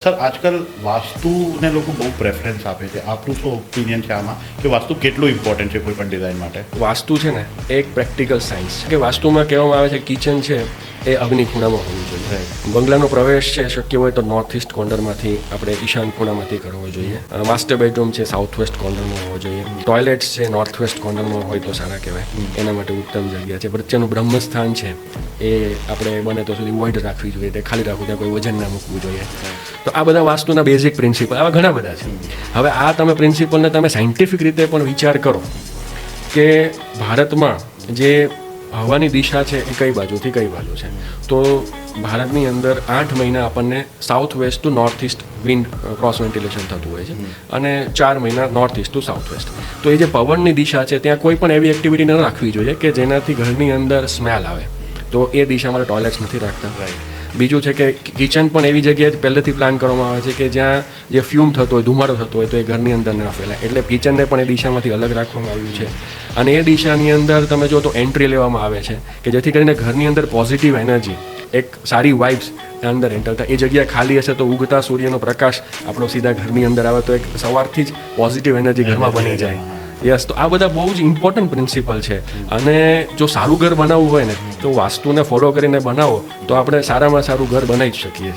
Sir આજકાલ વાસ્તુને લોકો બહુ પ્રેફરન્સ આપે છે. આપનું શું ઓપિનિયન છે આમાં કે વાસ્તુ કેટલું ઇમ્પોર્ટન્ટ છે કોઈ પણ ડિઝાઇન માટે? વાસ્તુ છે ને એ એક પ્રેક્ટિકલ સાયન્સ છે કે વાસ્તુમાં કહેવામાં આવે છે કિચન છે એ અગ્નિ ખૂણામાં હોવું જોઈએ. બંગલાનો પ્રવેશ છે શક્ય હોય તો નોર્થ ઇસ્ટ કોર્નરમાંથી આપણે ઈશાન ખૂણામાંથી કરવો જોઈએ. માસ્ટર બેડરૂમ છે સાઉથ વેસ્ટ કોર્નરમાં હોવો જોઈએ. ટોયલેટ્સ છે નોર્થ વેસ્ટ કોર્નરમાં હોય તો સારા કહેવાય, એના માટે ઉત્તમ જગ્યા છે. વચ્ચેનું બ્રહ્મસ્થાન છે એ આપણે બને તો સુધી વોઇડ રાખવી જોઈએ, તે ખાલી રાખવું, ત્યાં કોઈ વજન ના મૂકવું જોઈએ. તો આ બધા વાસ્તુના બેઝિક પ્રિન્સિપલ આવા ઘણા બધા છે. હવે આ તમે પ્રિન્સિપલને તમે સાયન્ટિફિક રીતે પણ વિચાર કરો કે ભારતમાં જે હવાની દિશા છે એ કઈ બાજુથી કઈ બાજુ છે, તો ભારતની અંદર 8 મહિના આપણને south west to north east wind cross ventilation થતું હોય છે અને 4 મહિના north east to south west. તો એ જે પવનની દિશા છે ત્યાં કોઈ પણ એવી એક્ટિવિટી ન રાખવી જોઈએ કે જેનાથી ઘરની અંદર સ્મેલ આવે. તો એ દિશામાં ટોયલેટ્સ નથી રાખતા. બીજું છે કે કિચન પણ એવી જગ્યાએ પહેલેથી પ્લાન કરવામાં આવે છે કે જ્યાં જે ફ્યુમ થતો હોય, ધુમાડો થતો હોય તો એ ઘરની અંદર ન ફેલાય, એટલે કિચનને પણ એ દિશામાંથી અલગ રાખવામાં આવ્યું છે. અને એ દિશાની અંદર તમે જો તો એન્ટ્રી લેવામાં આવે છે કે જેથી કરીને ઘરની અંદર પોઝિટિવ એનર્જી, એક સારી વાઇબ્સ અંદર એન્ટર થાય. એ જગ્યા ખાલી હશે તો ઉગતા સૂર્યનો પ્રકાશ આપણો સીધા ઘરની અંદર આવે તો એક સવારથી જ પોઝિટિવ એનર્જી ઘરમાં બની જાય. યસ, તો આ બધા બહુ જ ઇમ્પોર્ટન્ટ પ્રિન્સિપલ છે. અને જો સારું ઘર બનાવવું હોય ને તો વાસ્તુને ફોલો કરીને બનાવો તો આપણે સારામાં સારું ઘર બનાવી જ શકીએ છીએ.